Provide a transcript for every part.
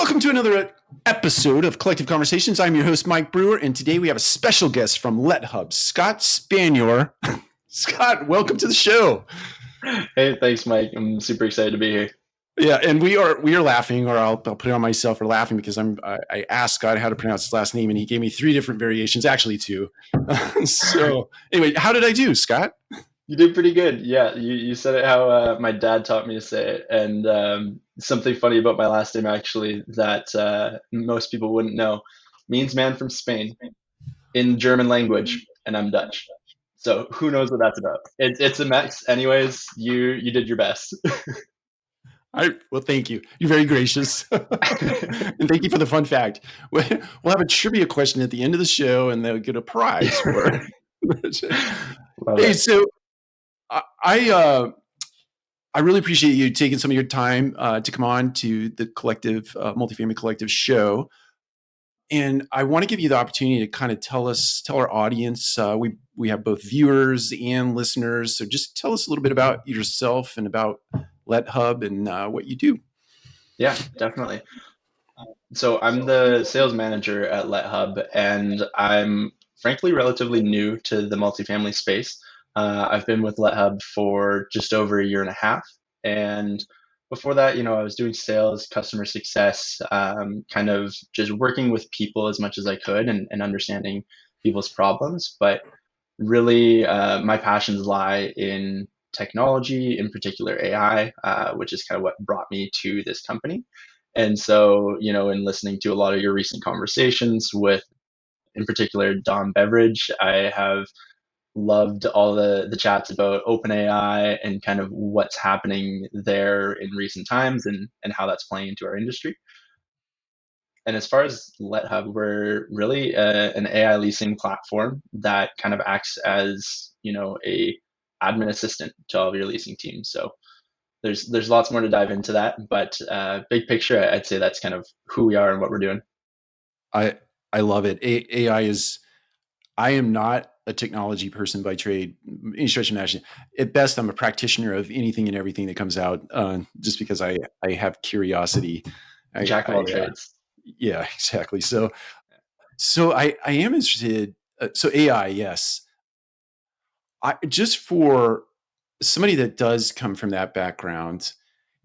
Welcome to another episode of Collective Conversations. I'm your host, Mike Brewer, and today we have a special guest from LetHub, Scott Spanier. Scott, welcome to the show. Hey, thanks, Mike. I'm super excited to be here. Yeah, and we are laughing, or I'll put it on myself. We're laughing because I asked Scott how to pronounce his last name, and he gave me 3 different variations, actually 2. So anyway, how did I do, Scott? You did pretty good. Yeah, you said it how my dad taught me to say it. And something funny about my last name, actually, that most people wouldn't know, means man from Spain in German language, and I'm Dutch. So who knows what that's about? It's a mix. Anyways, you did your best. Well, thank you. You're very gracious. And thank you for the fun fact. We'll have a trivia question at the end of the show, and they'll get a prize for it. Hey, so I really appreciate you taking some of your time to come on to the collective, multifamily collective show. And I want to give you the opportunity to kind of tell our audience, we have both viewers and listeners. So just tell us a little bit about yourself and about LetHub and what you do. Yeah, definitely. So I'm the sales manager at LetHub, and I'm frankly relatively new to the multifamily space. I've been with LetHub for just over a year and a half. And before that, I was doing sales, customer success, kind of just working with people as much as I could and understanding people's problems. But really, my passions lie in technology, in particular AI, which is kind of what brought me to this company. And so, in listening to a lot of your recent conversations with, in particular, Beverage, I have loved all the chats about OpenAI and kind of what's happening there in recent times and how that's playing into our industry. And as far as LetHub, we're really an AI leasing platform that kind of acts as, a admin assistant to all of your leasing teams. So there's lots more to dive into that, but big picture, I'd say that's kind of who we are and what we're doing. I love it. I am not a technology person by trade, any stretch of imagination. At best, I'm a practitioner of anything and everything that comes out, just because I have curiosity. Jack of all trades. Yeah, exactly. So I am interested. So AI, yes. Just for somebody that does come from that background,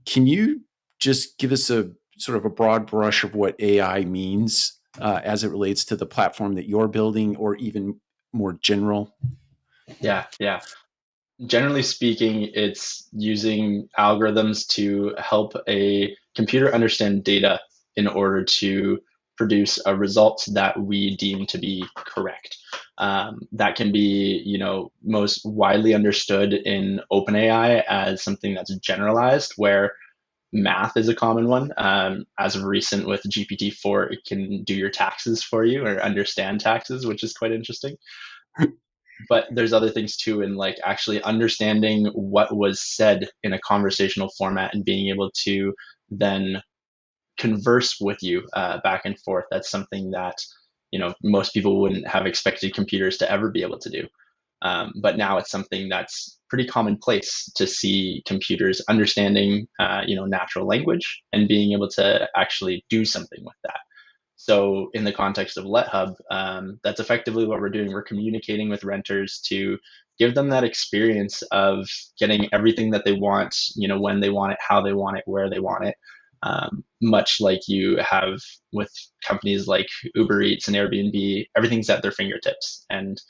can you just give us a sort of a broad brush of what AI means as it relates to the platform that you're building, or even more general? Yeah. Generally speaking, it's using algorithms to help a computer understand data in order to produce a result that we deem to be correct. That can be, most widely understood in OpenAI as something that's generalized, where math is a common one. As of recent with GPT-4, it can do your taxes for you or understand taxes, which is quite interesting. But there's other things too, in like actually understanding what was said in a conversational format and being able to then converse with you back and forth. That's something that most people wouldn't have expected computers to ever be able to do. But now it's something that's pretty commonplace to see computers understanding natural language and being able to actually do something with that. So in the context of LetHub, that's effectively what we're doing. We're communicating with renters to give them that experience of getting everything that they want, when they want it, how they want it, where they want it. Much like you have with companies like Uber Eats and Airbnb, everything's at their fingertips. And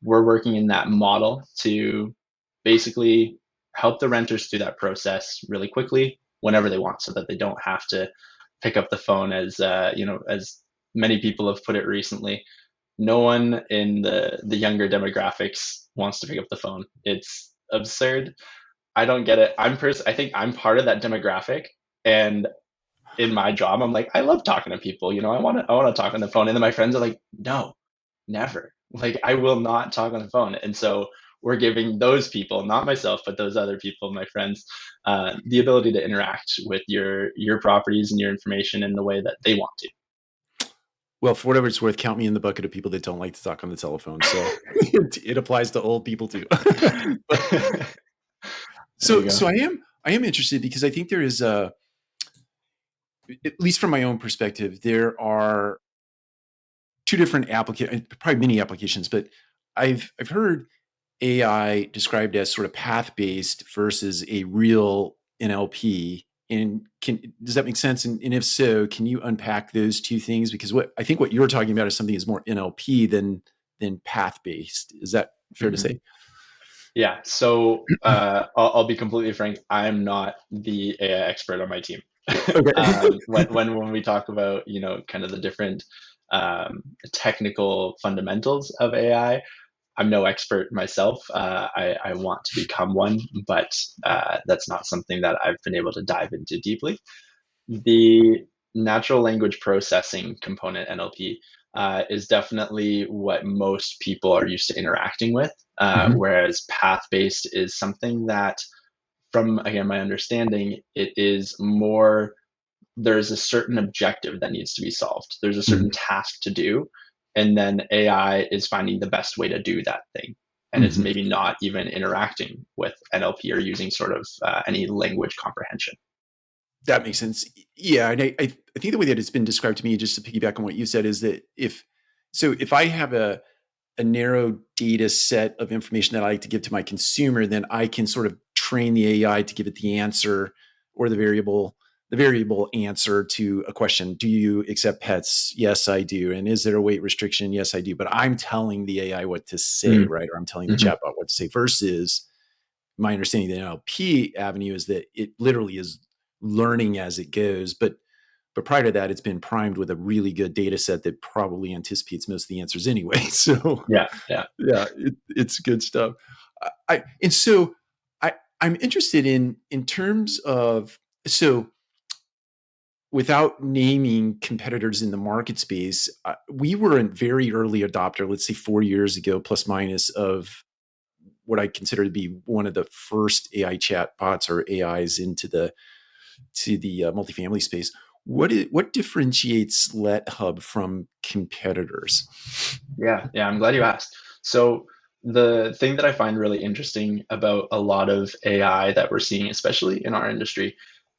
we're working in that model to basically help the renters through that process really quickly whenever they want, so that they don't have to pick up the phone, as as many people have put it recently. No one in the younger demographics wants to pick up the phone. It's absurd. I don't get it. I think I'm part of that demographic, and in my job, I'm like, I love talking to people. I want to talk on the phone, and then my friends are like, no, never. Like, I will not talk on the phone. And so we're giving those people, not myself, but those other people, my friends, the ability to interact with your properties and your information in the way that they want to. Well, for whatever it's worth, count me in the bucket of people that don't like to talk on the telephone. So it applies to old people too. So I am interested because I think there is at least from my own perspective, there are two different applications, probably many applications, but I've heard AI described as sort of path based versus a real NLP. And does that make sense? And if so, can you unpack those two things? Because what I think what you're talking about is something that's more NLP than path based. Is that fair to Mhm. say? Yeah. So I'll be completely frank. I am not the AI expert on my team. Okay. When we talk about kind of the different um, technical fundamentals of AI, I'm no expert myself. I want to become one, but that's not something that I've been able to dive into deeply. The natural language processing component, NLP, is definitely what most people are used to interacting with, Mhm. whereas path based is something that, from again my understanding, it is more, there's a certain objective that needs to be solved. There's a certain Mhm. task to do, and then AI is finding the best way to do that thing. And it's Mhm. maybe not even interacting with NLP or using sort of any language comprehension. That makes sense. Yeah, and I think the way that it's been described to me, just to piggyback on what you said, is that if I have a narrow data set of information that I like to give to my consumer, then I can sort of train the AI to give it the answer or the variable answer to a question. Do you accept pets? Yes, I do. And is there a weight restriction? Yes, I do. But I'm telling the AI what to say, Mm, right? Or I'm telling the mhm. chatbot what to say versus my understanding of the NLP avenue is that it literally is learning as it goes. But prior to that, it's been primed with a really good data set that probably anticipates most of the answers anyway. So Yeah, yeah. yeah, it's good stuff. And so I'm interested in terms of, so without naming competitors in the market space, we were a very early adopter, let's say 4 years ago, plus minus, of what I consider to be one of the first AI chat bots or AIs into the multifamily space. What differentiates LetHub from competitors? Yeah, yeah, I'm glad you asked. So the thing that I find really interesting about a lot of AI that we're seeing, especially in our industry,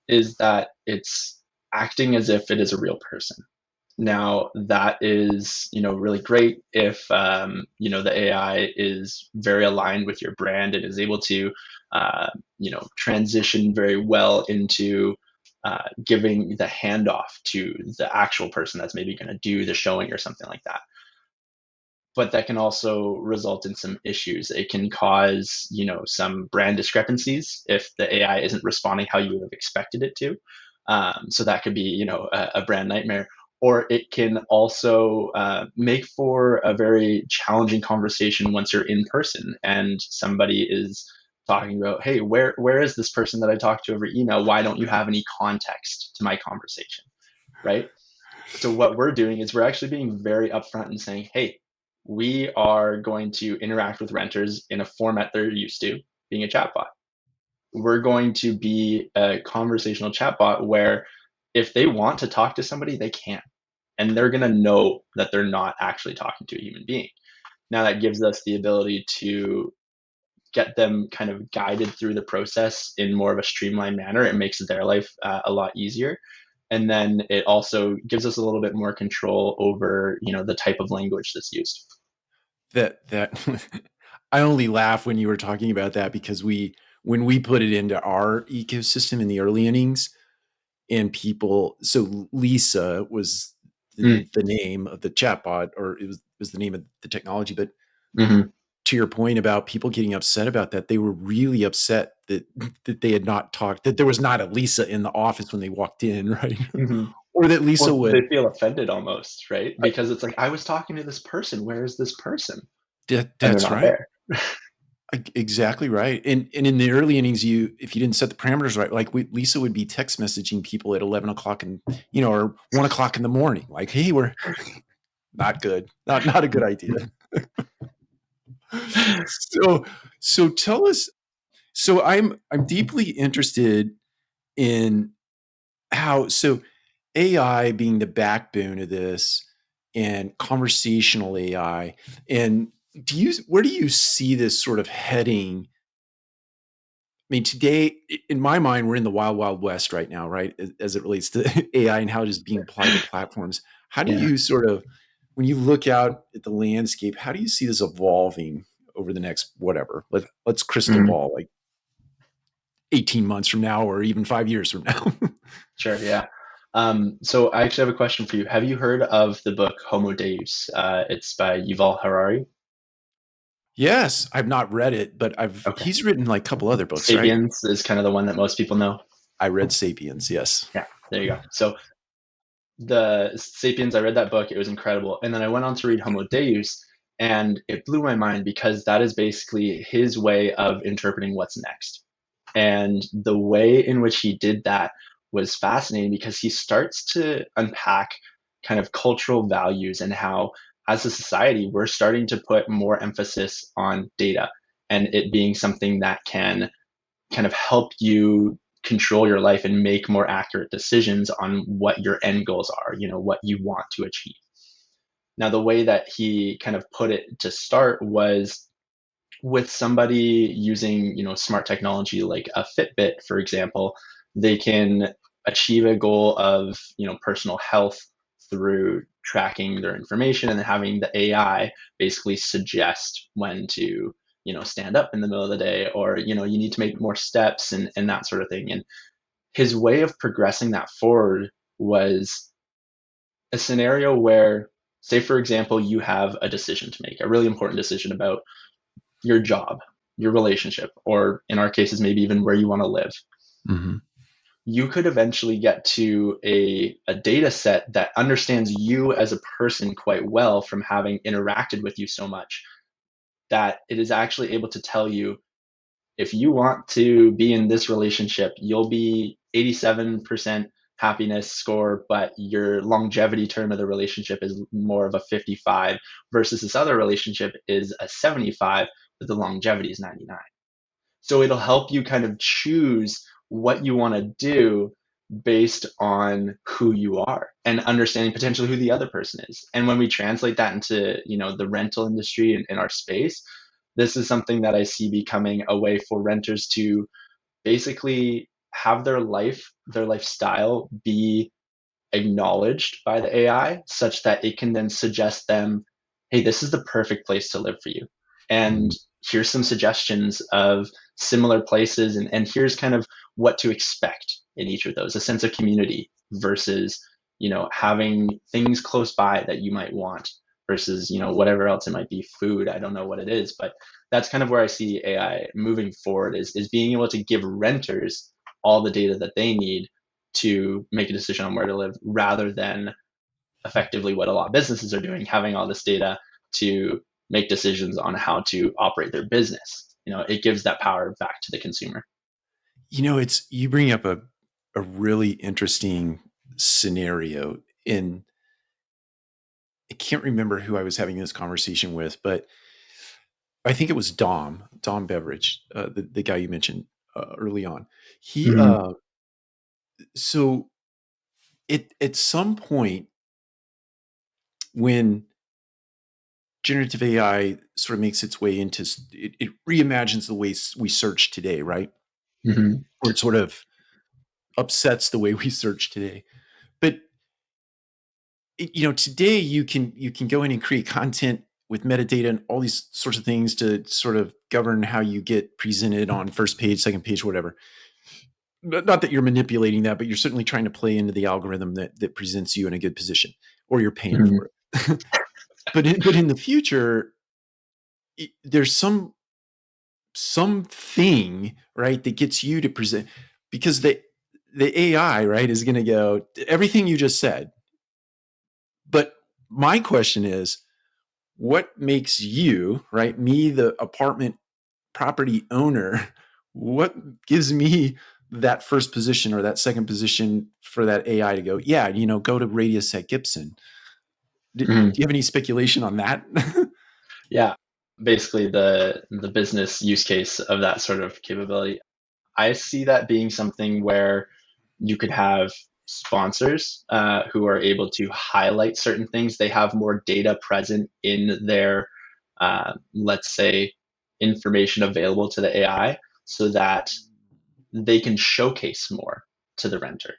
is that it's acting as if it is a real person. Now, that is, really great if, the AI is very aligned with your brand and is able to, transition very well into giving the handoff to the actual person that's maybe going to do the showing or something like that. But that can also result in some issues. It can cause, some brand discrepancies if the AI isn't responding how you would have expected it to. So that could be, a brand nightmare. Or it can also make for a very challenging conversation once you're in person and somebody is talking about, hey, where is this person that I talked to over email? Why don't you have any context to my conversation? Right. So what we're doing is we're actually being very upfront and saying, hey, we are going to interact with renters in a format they're used to, being a chatbot. We're going to be a conversational chatbot where if they want to talk to somebody, they can. And they're going to know that they're not actually talking to a human being. Now that gives us the ability to get them kind of guided through the process in more of a streamlined manner. It makes their life a lot easier. And then it also gives us a little bit more control over, the type of language that's used. That I only laugh when you were talking about that because when we put it into our ecosystem in the early innings, and people, so Lisa was Mm, the name of the chatbot, or it was the name of the technology. But hmm to your point about people getting upset about that, they were really upset that they had not talked, that there was not a Lisa in the office when they walked in, right? hmm Or that Lisa Well, they would. feel offended almost, right? Because it's like, I was talking to this person. Where is this person? And they're That's not right. there. Exactly right. And in the early innings, if you didn't set the parameters right, like Lisa would be text messaging people at 11 o'clock and or 1 o'clock in the morning, like, "Hey, we're not good, not a good idea." So so tell us. So I'm deeply interested in how, so AI being the backbone of this and conversational AI, and where do you see this sort of heading mean, today, in my mind, we're in the wild, wild west right now, right? As it relates to AI and how it is being applied to platforms. How do Yeah. you sort of, when you look out at the landscape, how do you see this evolving over the next whatever? Let's crystal Mhm. ball, like 18 months from now, or even 5 years from now. Sure. Yeah. So I actually have a question for you. Have you heard of the book Homo Deus? It's by Yuval Harari. Yes, I've not read it, but Okay. he's written like a couple other books, right? Sapiens is kind of the one that most people know. I read Sapiens, yes. Yeah. There you go. So the Sapiens, I read that book. It was incredible. And then I went on to read Homo Deus, and it blew my mind because that is basically his way of interpreting what's next. And the way in which he did that was fascinating because he starts to unpack kind of cultural values and how, as a society, we're starting to put more emphasis on data and it being something that can kind of help you control your life and make more accurate decisions on what your end goals are, what you want to achieve. Now, the way that he kind of put it to start was with somebody using, smart technology like a Fitbit, for example, they can achieve a goal of, personal health through tracking their information and having the AI basically suggest when to, stand up in the middle of the day, or, you need to make more steps and that sort of thing. And his way of progressing that forward was a scenario where, say, for example, you have a decision to make, a really important decision about your job, your relationship, or in our cases, maybe even where you want to live. Mm-hmm. You could eventually get to a data set that understands you as a person quite well from having interacted with you so much that it is actually able to tell you, if you want to be in this relationship, you'll be 87% happiness score, but your longevity term of the relationship is more of a 55 versus this other relationship is a 75, but the longevity is 99. So it'll help you kind of choose what you want to do based on who you are and understanding potentially who the other person is. And when we translate that into, the rental industry in our space, this is something that I see becoming a way for renters to basically have their lifestyle be acknowledged by the AI such that it can then suggest them, hey, this is the perfect place to live for you. And Mm-hmm. here's some suggestions of similar places. And here's kind of what to expect in each of those, a sense of community versus, having things close by that you might want versus, whatever else it might be, food. I don't know what it is, but that's kind of where I see AI moving forward is being able to give renters all the data that they need to make a decision on where to live rather than effectively what a lot of businesses are doing, having all this data to make decisions on how to operate their business. It gives that power back to the consumer. It's you bring up a really interesting scenario. And I can't remember who I was having this conversation with, but I think it was Dom Beverage, the guy you mentioned early on. He Mm-hmm. so it at some point when generative AI sort of makes its way into it reimagines the way we search today, right? Mm-hmm. Or it sort of upsets the way we search today. But today you can go in and create content with metadata and all these sorts of things to sort of govern how you get presented on first page, second page, whatever. Not that you're manipulating that, but you're certainly trying to play into the algorithm that presents you in a good position, or you're paying Mm-hmm. for it. But in the future, there's something, right, that gets you to present, because the AI, right, is going to go everything you just said. But my question is, what makes you, right, me, the apartment property owner, what gives me that first position or that second position for that AI to go, yeah, go to Radius at Gibson? Do Mm-hmm. you have any speculation on that? Yeah, basically the business use case of that sort of capability. I see that being something where you could have sponsors who are able to highlight certain things. They have more data present in their, let's say, information available to the AI, so that they can showcase more to the renter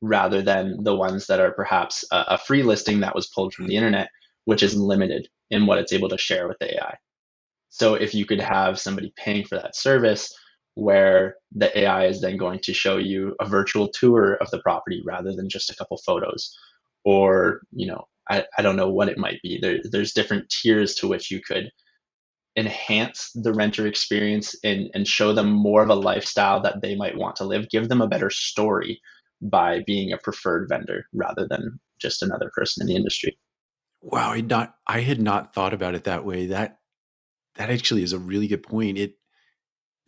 rather than the ones that are perhaps a free listing that was pulled from the internet, which is limited in what it's able to share with the AI. So if you could have somebody paying for that service where the AI is then going to show you a virtual tour of the property rather than just a couple photos, or, I don't know what it might be. There's different tiers to which you could enhance the renter experience and show them more of a lifestyle that they might want to live, give them a better story by being a preferred vendor rather than just another person in the industry. Wow, I had not thought about it that way. That actually is a really good point.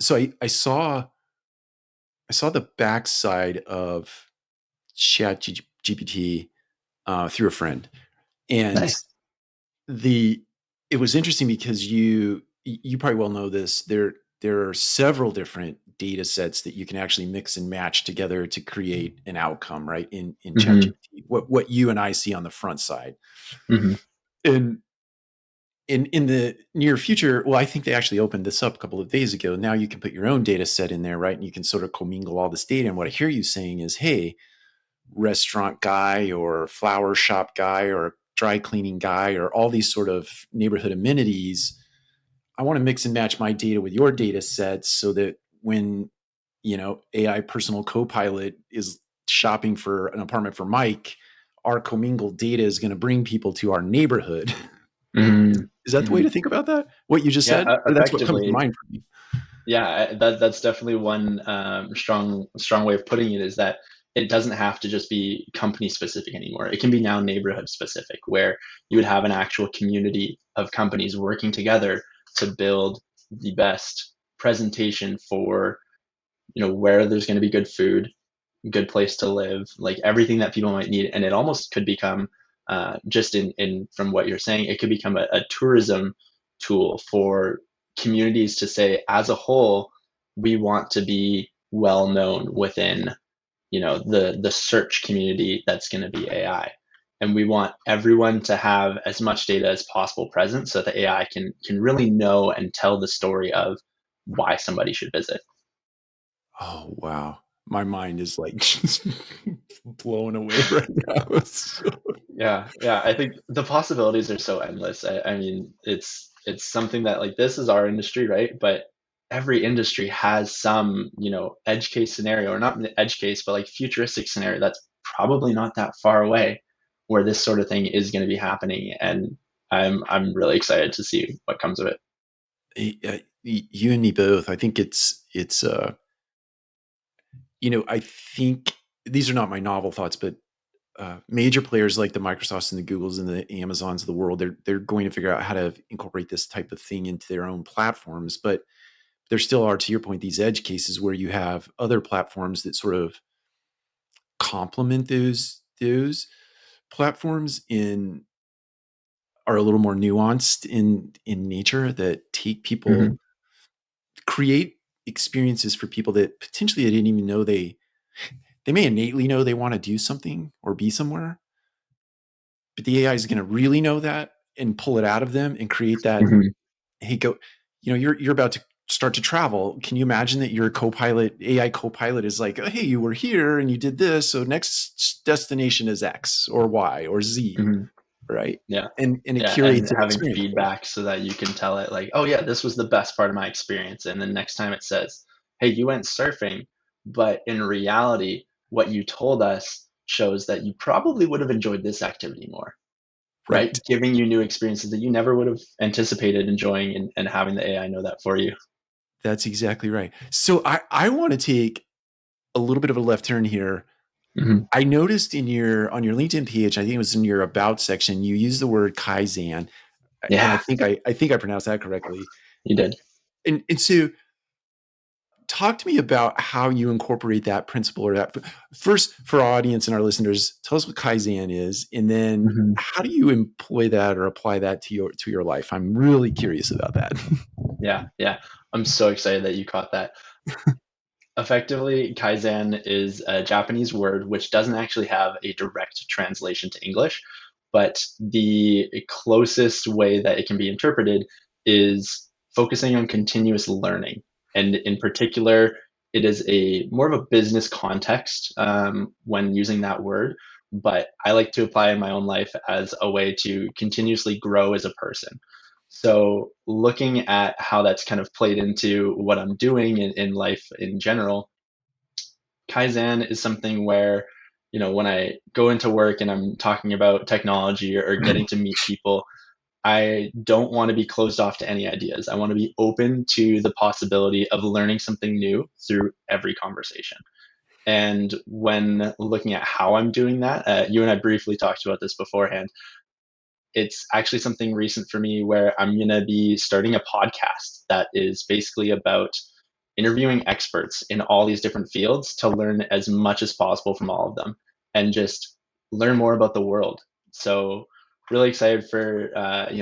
So I saw the backside of GPT through a friend, and Nice. the it was interesting because you probably well know this. There are several different data sets that you can actually mix and match together to create an outcome, right? In Hmm. ChatGPT, what you and I see on the front side, Hmm. and in the near future, well, I think they actually opened this up a couple of days ago. Now you can put your own data set in there, right? And you can sort of commingle all this data. And what I hear you saying is, hey, restaurant guy or flower shop guy or dry cleaning guy or all these sort of neighborhood amenities, I want to mix and match my data with your data sets so that when, AI personal co-pilot is shopping for an apartment for Mike, our commingled data is going to bring people to our neighborhood. Hmm. Is that the way Hmm. to think about that? What you just Yeah, said? Or that's what comes to effectively. mind for me. Yeah, that's definitely one strong way of putting it, is that it doesn't have to just be company specific anymore. It can be now neighborhood specific, where you would have an actual community of companies working together to build the best presentation for, where there's going to be good food, good place to live, like everything that people might need. And it almost could become, just in from what you're saying, it could become a tourism tool for communities to say, as a whole, we want to be well known within, the search community that's going to be AI. And we want everyone to have as much data as possible present so that the AI can really know and tell the story of why somebody should visit. Oh, wow. My mind is like just blown away right now. Yeah, yeah. I think the possibilities are so endless. I mean, it's something that, like, this is our industry, right? But every industry has some, edge case scenario, or not an edge case, but like futuristic scenario that's probably not that far away, where this sort of thing is going to be happening. And I'm really excited to see what comes of it. You and me both. I think I think these are not my novel thoughts, but major players like the Microsofts and the Googles and the Amazons of the world, they're going to figure out how to incorporate this type of thing into their own platforms. But there still are, to your point, these edge cases where you have other platforms that sort of complement those platforms in are a little more nuanced in nature that take people Hmm. create experiences for people that potentially they didn't even know they may innately know they want to do something or be somewhere, but the AI is going to really know that and pull it out of them and create that. Hmm. Hey, go, you're about to start to travel. Can you imagine that your co-pilot, AI co-pilot is like, oh, hey, you were here and you did this. So next destination is X or Y or Z, Hmm. right? Yeah. And it Yeah, and curates an having experience for you. feedback so that you can tell it, like, oh yeah, this was the best part of my experience. And then next time it says, hey, you went surfing, but in reality, what you told us shows that you probably would have enjoyed this activity more, right? Right. Giving you new experiences that you never would have anticipated enjoying, and having the AI know that for you. That's exactly right. So I want to take a little bit of a left turn here. Hmm. I noticed on your LinkedIn page, I think it was in your about section, you use the word Kaizen, and Yeah, I think I pronounced that correctly. you did. And so talk to me about how you incorporate that principle or that first for our audience and our listeners, tell us what Kaizen is, and then Hmm. how do you employ that or apply that to your life? I'm really curious about that. Yeah, yeah. I'm so excited that you caught that. Effectively, Kaizen is a Japanese word which doesn't actually have a direct translation to English, but the closest way that it can be interpreted is focusing on continuous learning. And in particular, it is a more of a business context when using that word, but I like to apply in my own life as a way to continuously grow as a person. So looking at how that's kind of played into what I'm doing in life in general, Kaizen is something where, when I go into work and I'm talking about technology or getting to meet people, I don't want to be closed off to any ideas. I want to be open to the possibility of learning something new through every conversation. And when looking at how I'm doing that, you and I briefly talked about this beforehand. It's actually something recent for me where I'm going to be starting a podcast that is basically about interviewing experts in all these different fields to learn as much as possible from all of them and just learn more about the world. So really excited for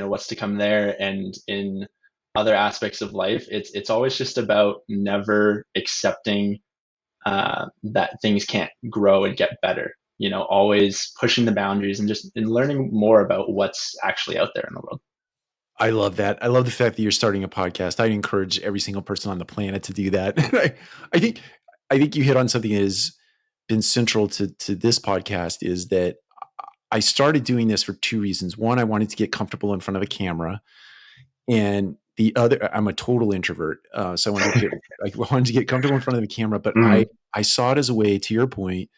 what's to come there, and in other aspects of life, it's always just about never accepting that things can't grow and get better. Always pushing the boundaries and just and learning more about what's actually out there in the world. I love that. I love the fact that you're starting a podcast. I encourage every single person on the planet to do that. I think I think you hit on something that has been central to this podcast, is that I started doing this for two reasons. One, I wanted to get comfortable in front of a camera, and the other, I'm a total introvert, so I wanted to get comfortable in front of the camera. But Mm, I saw it as a way, to your point,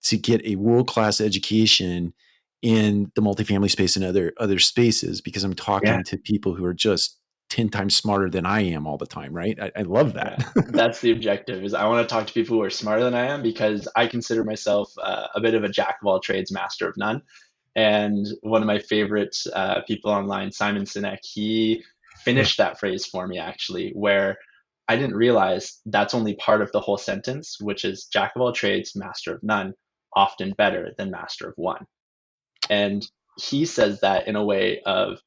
to get a world-class education in the multifamily space and other spaces, because I'm yeah. talking to people who are just 10 times smarter than I am all the time, right? I love that. Yeah, that's the objective. Is I want to talk to people who are smarter than I am, because I consider myself a bit of a jack of all trades, master of none. And one of my favorite people online, Simon Sinek, he Yeah. finished that phrase for me actually, where I didn't realize that's only part of the whole sentence, which is jack of all trades, master of none, often better than master of one. And he says that in a way of,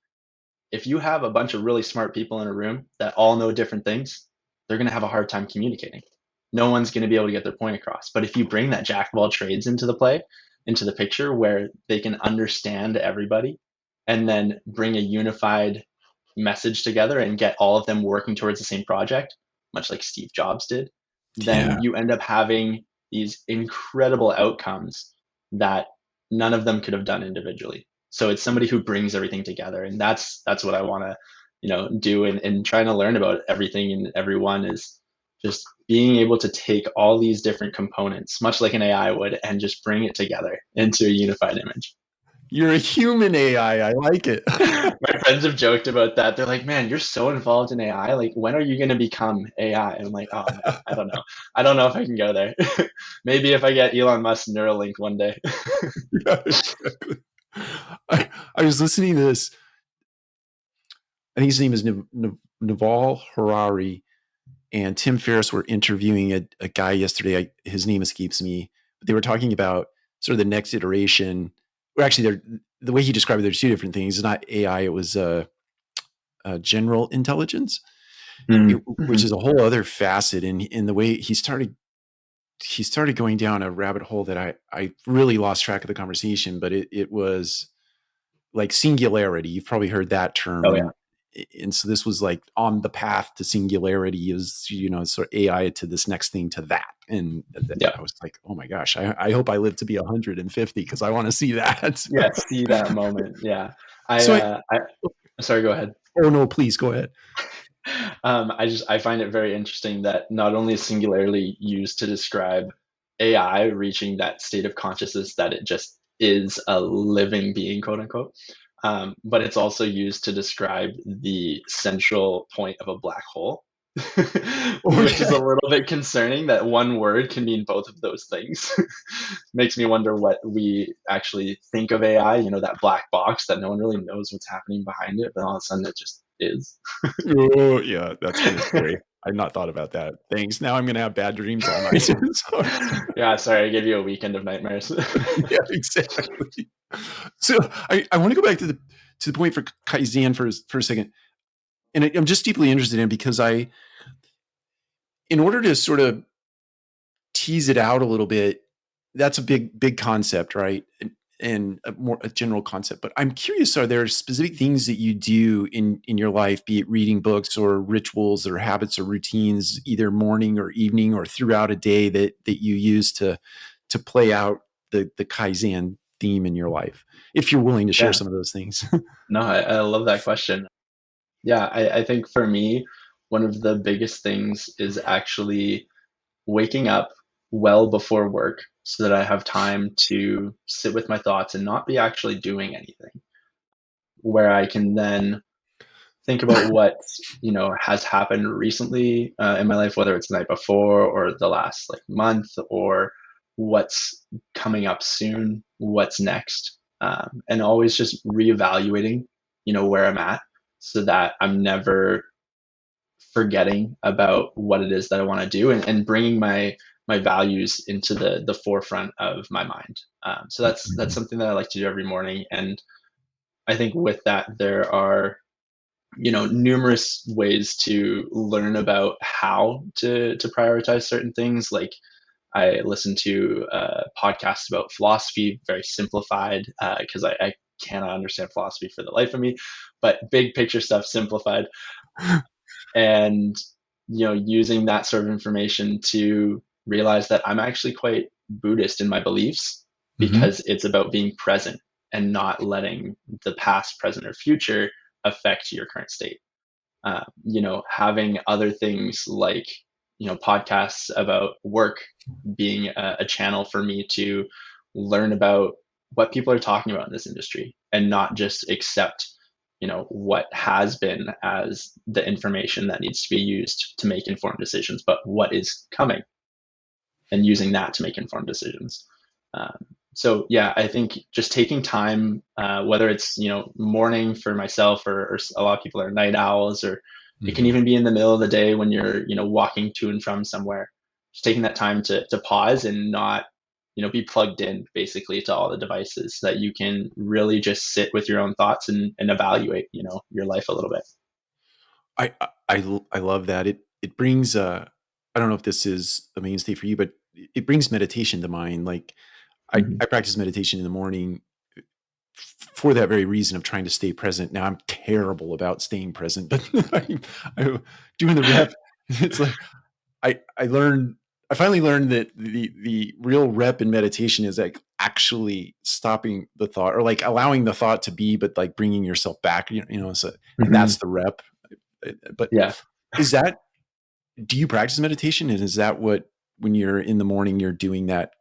if you have a bunch of really smart people in a room that all know different things, they're going to have a hard time communicating. No one's going to be able to get their point across. But if you bring that jack of all trades into the play, into the picture, where they can understand everybody and then bring a unified message together and get all of them working towards the same project, much like Steve Jobs did, then Yeah. you end up having these incredible outcomes that none of them could have done individually. So it's somebody who brings everything together, and that's what I want to, do, and trying to learn about everything and everyone, is just being able to take all these different components, much like an AI would, and just bring it together into a unified image. You're a human AI. I like it. My friends have joked about that. They're like, "Man, you're so involved in AI. Like, when are you going to become AI?" And I'm like, "Oh man, I don't know. I don't know if I can go there. Maybe if I get Elon Musk Neuralink one day." Yeah, exactly. I was listening to this. I think his name is Naval Harari, and Tim Ferriss were interviewing a guy yesterday. His name escapes me. But they were talking about sort of the next iteration. Well, actually, the way he described it, there's two different things. It's not AI. It was general intelligence, which Mm-hmm. is a whole other facet. And in the way he started going down a rabbit hole that I really lost track of the conversation. But it was like singularity. You've probably heard that term. Oh yeah, And so this was like on the path to singularity, is, sort of AI to this next thing, to that. And yeah, I was like, oh my gosh, I hope I live to be 150, because I want to see that. yeah. See that moment. Yeah, I, So I. Sorry, go ahead. oh no, please go ahead. I find it very interesting that not only is singularly used to describe AI reaching that state of consciousness that it just is a living being, quote unquote, but it's also used to describe the central point of a black hole, which is a Okay. little bit concerning that one word can mean both of those things. Makes me wonder what we actually think of AI, that black box that no one really knows what's happening behind it, but all of a sudden it just is. Oh yeah, that's kind of scary. I've not thought about that. Thanks. Now I'm going to have bad dreams all night. So, Yeah, sorry, I gave you a weekend of nightmares. yeah, exactly. So I want to go back to the point for Kaizen for a second. And I'm just deeply interested in, because in order to sort of tease it out a little bit, that's a big concept, right? and a general concept. But I'm curious, are there specific things that you do in your life, be it reading books or rituals or habits or routines, either morning or evening or throughout a day that you use to play out the Kaizen theme in your life? If you're willing to share Yeah. some of those things. No, I love that question. Yeah, I think for me, one of the biggest things is actually waking up well before work so that I have time to sit with my thoughts and not be actually doing anything, where I can then think about what, has happened recently in my life, whether it's the night before or the last like month, or what's coming up soon, what's next, and always just reevaluating, where I'm at, so that I'm never forgetting about what it is that I want to do, and bringing my values into the forefront of my mind. So that's something that I like to do every morning, and I think with that there are numerous ways to learn about how to prioritize certain things. Like I listen to podcasts about philosophy, very simplified, because I cannot understand philosophy for the life of me, but big picture stuff simplified, and using that sort of information to realize that I'm actually quite Buddhist in my beliefs, Hmm. because it's about being present and not letting the past, present, or future affect your current state. Having other things like podcasts about work being a channel for me to learn about what people are talking about in this industry, and not just accept what has been as the information that needs to be used to make informed decisions, but what is coming, and using that to make informed decisions. Um, so yeah, I think just taking time, whether it's morning for myself, or a lot of people are night owls, or it can Hmm. even be in the middle of the day when you're walking to and from somewhere. Just taking that time to pause and not be plugged in basically to all the devices, so that you can really just sit with your own thoughts and evaluate your life a little bit. I love that. It brings I don't know if this is a mainstay for you, but it brings meditation to mind. Like Hmm. I practice meditation in the morning for that very reason of trying to stay present. Now I'm terrible about staying present, but I doing the rep. It's like I learned. I finally learned that the real rep in meditation is like actually stopping the thought, or like allowing the thought to be, but like bringing yourself back. So, and Hmm. that's the rep. But Yeah. is that, do you practice meditation? And is that what, when you're in the morning, you're doing that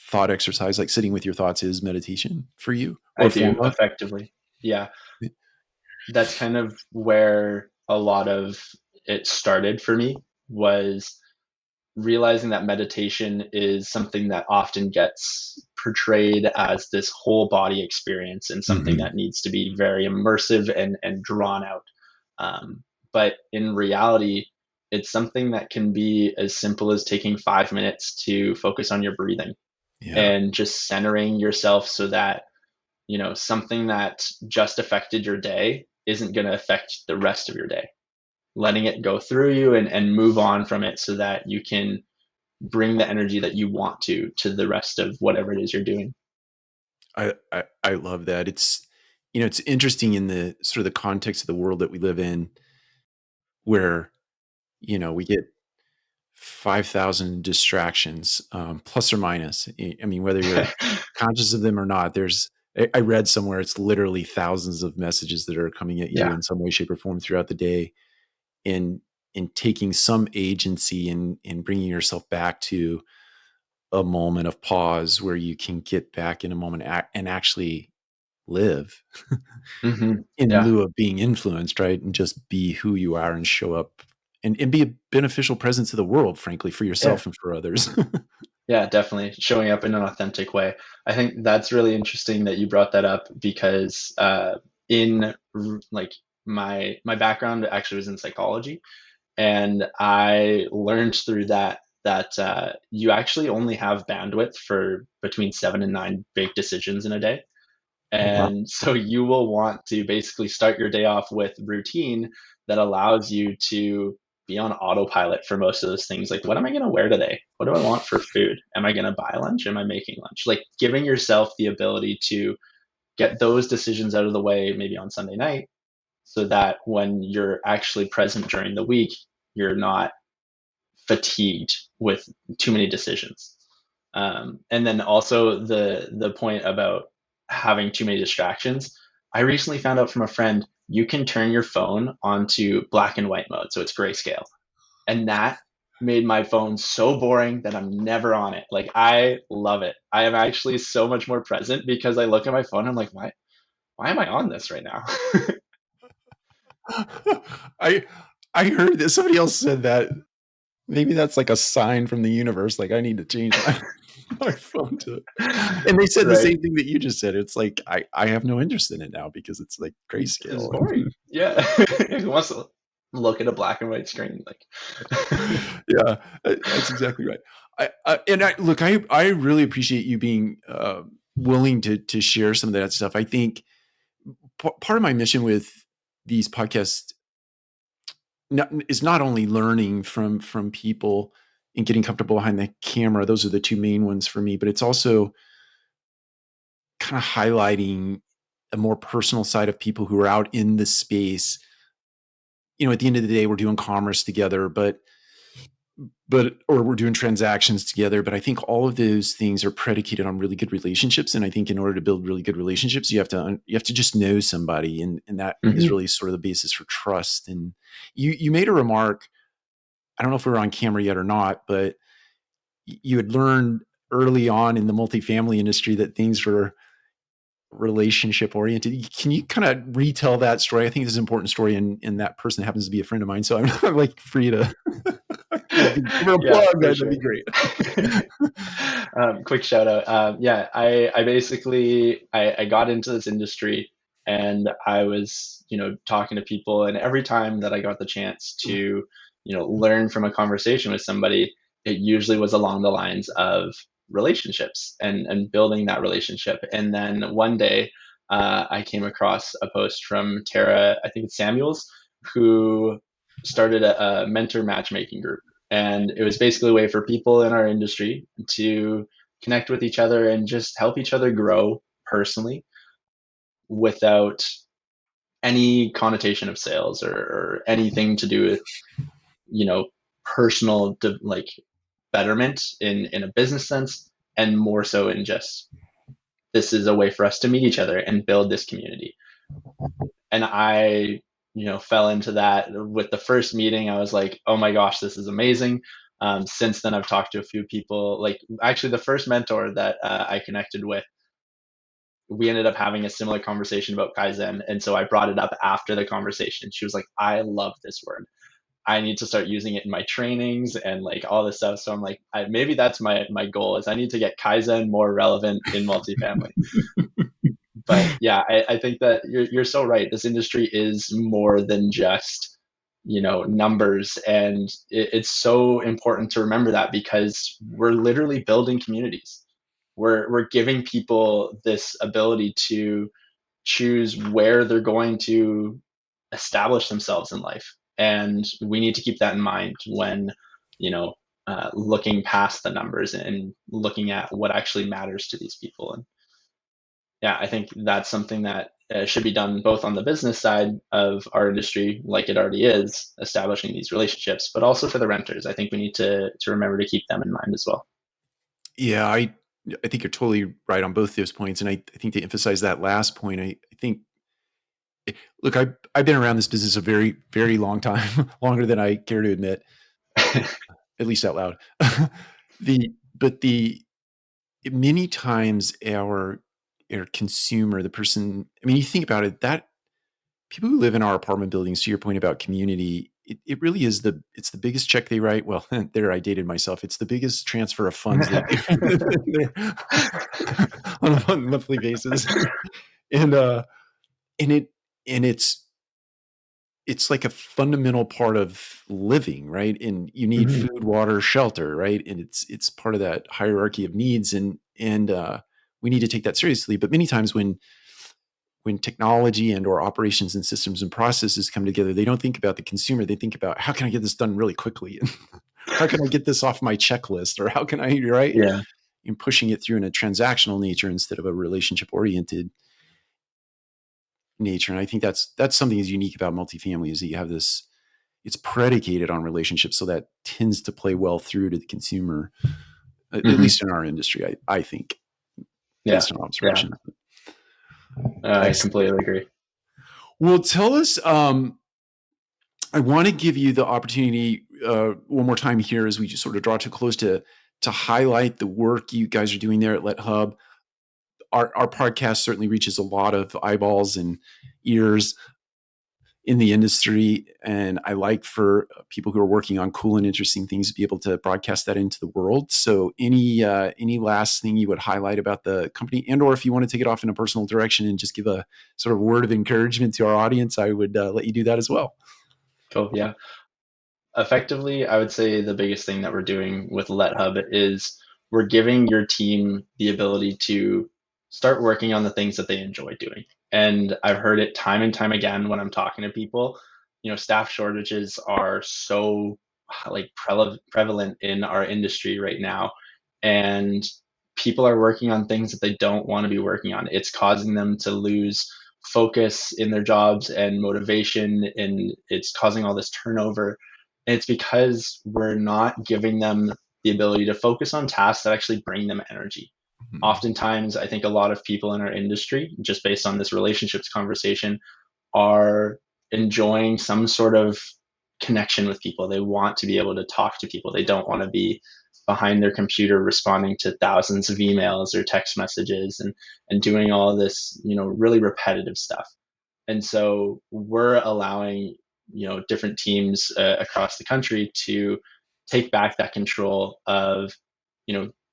thought exercise, like sitting with your thoughts, is meditation for you, or I a form do of? effectively. Yeah. That's kind of where a lot of it started for me, was realizing that meditation is something that often gets portrayed as this whole body experience, and something Mhm. that needs to be very immersive and drawn out. But in reality, it's something that can be as simple as taking 5 minutes to focus on your breathing, Yeah. and just centering yourself, so that something that just affected your day isn't going to affect the rest of your day. Letting it go through you, and move on from it, so that you can bring the energy that you want to the rest of whatever it is you're doing. I love that. It's interesting in the sort of the context of the world that we live in, where, we get 5,000 distractions, plus or minus. I mean, whether you're conscious of them or not, I read somewhere it's literally thousands of messages that are coming at you Yeah. in some way, shape, or form throughout the day. And taking some agency and bringing yourself back to a moment of pause where you can get back in a moment and actually live Hmm. in Yeah. lieu of being influenced, right? And just be who you are and show up and be a beneficial presence to the world, frankly, for Yeah. yourself and for others. Yeah, definitely showing up in an authentic way. I think that's really interesting that you brought that up, because in like my background actually was in psychology, and I learned through that you actually only have bandwidth for between 7 and 9 big decisions in a day. Oh, wow. And so you will want to basically start your day off with routine that allows you to be on autopilot for most of those things. Like, what am I going to wear today? What do I want for food? Am I going to buy lunch? Am I making lunch? Like, giving yourself the ability to get those decisions out of the way, maybe on Sunday night, so that when you're actually present during the week, you're not fatigued with too many decisions. And then also the point about having too many distractions. I recently found out from a friend you can turn your phone onto black and white mode, so it's grayscale, and that made my phone so boring that I'm never on it. Like, I love it. I am actually so much more present because I look at my phone. I'm like, why am I on this right now? I I heard that somebody else said that maybe that's like a sign from the universe, like I need to change my my phone to, and they said the Right. same thing that you just said. It's like I have no interest in it now because it's like It's grayscale. boring. Yeah. Who wants to look at a black and white screen? Like, Yeah, that's exactly right. And I look, I really appreciate you being willing to share some of that stuff. I think part of my mission with these podcasts is not only learning from people and getting comfortable behind the camera. Those are the two main ones for me, but it's also kind of highlighting a more personal side of people who are out in the space. At the end of the day, we're doing commerce together, or we're doing transactions together. But I think all of those things are predicated on really good relationships. And I think in order to build really good relationships, you have to just know somebody, and that is mhm. really sort of the basis for trust. And you made a remark. I don't know if we were on camera yet or not, but you had learned early on in the multifamily industry that things were relationship oriented. Can you kind of retell that story? I think it's an important story, and that person happens to be a friend of mine. So I'm like free to give her a Yeah, plug. for That'd sure. be great. Quick shout out. Yeah, I basically I got into this industry, and I was, talking to people, and every time that I got the chance to, learn from a conversation with somebody, it usually was along the lines of relationships and building that relationship. And then one day, I came across a post from Tara, I think it's Samuels, who started a mentor matchmaking group, and it was basically a way for people in our industry to connect with each other and just help each other grow personally without any connotation of sales, or anything to do with, you know personal like betterment in a business sense, and more so in just, this is a way for us to meet each other and build this community. And I, fell into that with the first meeting. I was like, oh my gosh, this is amazing. Since then, I've talked to a few people. Like, actually, the first mentor that I connected with, we ended up having a similar conversation about Kaizen. And so I brought it up after the conversation. She was like, I love this word. I need to start using it in my trainings and like all this stuff. So I'm like, maybe that's my goal, is I need to get Kaizen more relevant in multifamily. But yeah, I think that you're so right. This industry is more than just, numbers, and it's so important to remember that, because we're literally building communities. We're giving people this ability to choose where they're going to establish themselves in life, and we need to keep that in mind when, you know looking past the numbers and looking at what actually matters to these people. And yeah, I think that's something that should be done both on the business side of our industry, like it already is, establishing these relationships, but also for the renters. I think we need to remember to keep them in mind as well. Yeah, I think you're totally right on both those points, and I think to emphasize that last point, I think look, I've been around this business a very very long time, longer than I care to admit, at least out loud. The many times our consumer, the person, I mean, you think about it, that people who live in our apartment buildings, to your point about community, it really is it's the biggest check they write. Well, there, I dated myself. It's the biggest transfer of funds they do on a monthly basis. And and it and it's like a fundamental part of living, right? And you need Mhm. food, water, shelter, right? And it's part of that hierarchy of needs, and we need to take that seriously. But many times when when technology and or operations and systems and processes come together, they don't think about the consumer. They think about, how can I get this done really quickly? How can I get this off my checklist? Or how can I, right? Yeah. In pushing it through in a transactional nature instead of a relationship oriented nature. And I think that's something that's unique about multifamily, is that you have this, it's predicated on relationships. So that tends to play well through to the consumer, at Hmm. least in our industry, I think, Yeah. based on Yeah. observation. I Excellent. completely agree. Well, tell us, I want to give you the opportunity one more time here as we just sort of draw to a close to highlight the work you guys are doing there at LetHub. Our podcast certainly reaches a lot of eyeballs and ears in the industry, and I like for people who are working on cool and interesting things to be able to broadcast that into the world. So any last thing you would highlight about the company, and or if you want to take it off in a personal direction and just give a sort of word of encouragement to our audience, I would let you do that as well. Cool. Yeah. Effectively, I would say the biggest thing that we're doing with LetHub is we're giving your team the ability to start working on the things that they enjoy doing. And I've heard it time and time again when I'm talking to people. Staff shortages are so like prevalent in our industry right now, and people are working on things that they don't want to be working on. It's causing them to lose focus in their jobs and motivation, and it's causing all this turnover. And it's because we're not giving them the ability to focus on tasks that actually bring them energy. Mhm. Oftentimes, I think a lot of people in our industry, just based on this relationships conversation, are enjoying some sort of connection with people. They want to be able to talk to people. They don't want to be behind their computer responding to thousands of emails or text messages and doing all this, really repetitive stuff. And so we're allowing, different teams across the country to take back that control of,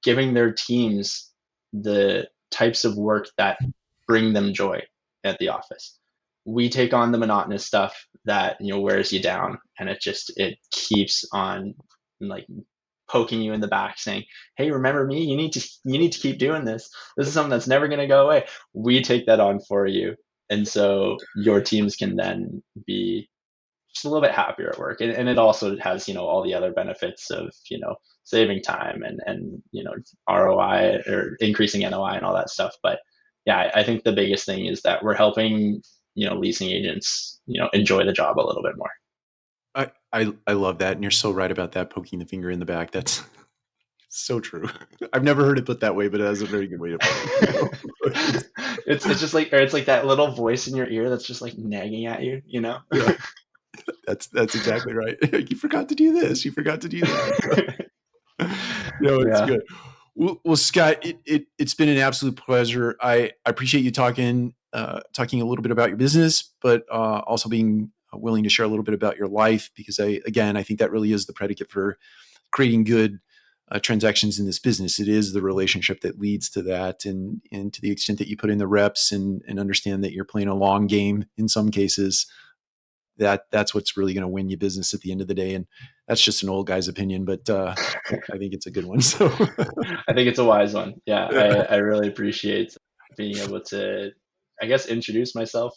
giving their teams the types of work that bring them joy at the office. We take on the monotonous stuff that, wears you down, and it keeps on like poking you in the back saying, hey, remember me, you need to keep doing this. This is something that's never going to go away. We take that on for you, and so your teams can then be just a little bit happier at work. And it also has, all the other benefits of, saving time and ROI or increasing NOI and all that stuff. But yeah, I think the biggest thing is that we're helping, leasing agents, enjoy the job a little bit more. I love that, and you're so right about that, poking the finger in the back. That's so true. I've never heard it put that way, but it has a very good way to put it. It's just like, or it's like that little voice in your ear that's just like nagging at you. Yeah, that's exactly right. You forgot to do this. You forgot to do that. No, it's Yeah. good. Well, Scott, it's been an absolute pleasure. I appreciate you talking a little bit about your business, but also being willing to share a little bit about your life, because I think that really is the predicate for creating good transactions in this business. It is the relationship that leads to that, and to the extent that you put in the reps and understand that you're playing a long game in some cases, that's what's really going to win you business at the end of the day. And that's just an old guy's opinion, but I think it's a good one. So I think it's a wise one. Yeah, I really appreciate being able to, I guess, introduce myself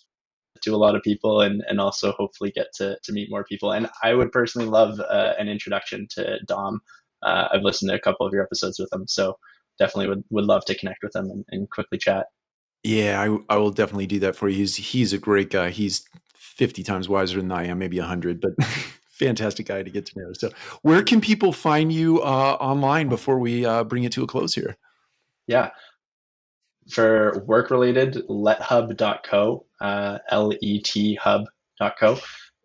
to a lot of people, and also hopefully get to meet more people. And I would personally love an introduction to Dom. I've listened to a couple of your episodes with him, so definitely would love to connect with him and quickly chat. yeah, I will definitely do that for you. He's a great guy. He's 50 times wiser than I am, maybe 100, but fantastic guy to get to know. So where can people find you online before we bring it to a close here? Yeah, for work related, lethub.co, lethub.co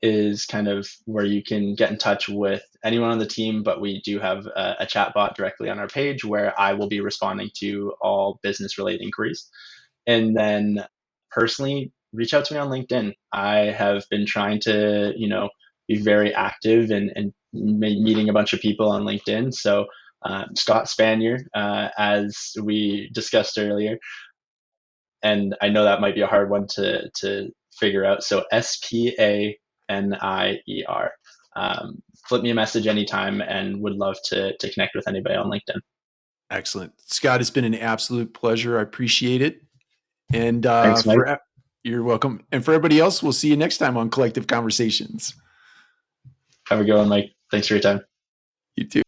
is kind of where you can get in touch with anyone on the team. But we do have a chat bot directly on our page where I will be responding to all business related inquiries. And then personally, reach out to me on LinkedIn. I have been trying to, be very active and meeting a bunch of people on LinkedIn. So Scott Spanier, as we discussed earlier, and I know that might be a hard one to figure out. So Spanier. Flip me a message anytime, and would love to connect with anybody on LinkedIn. Excellent. Scott, it's been an absolute pleasure. I appreciate it. And Thanks, Mike. You're welcome. And for everybody else, we'll see you next time on Collective Conversations. Have a good one, Mike. Thanks for your time. You too.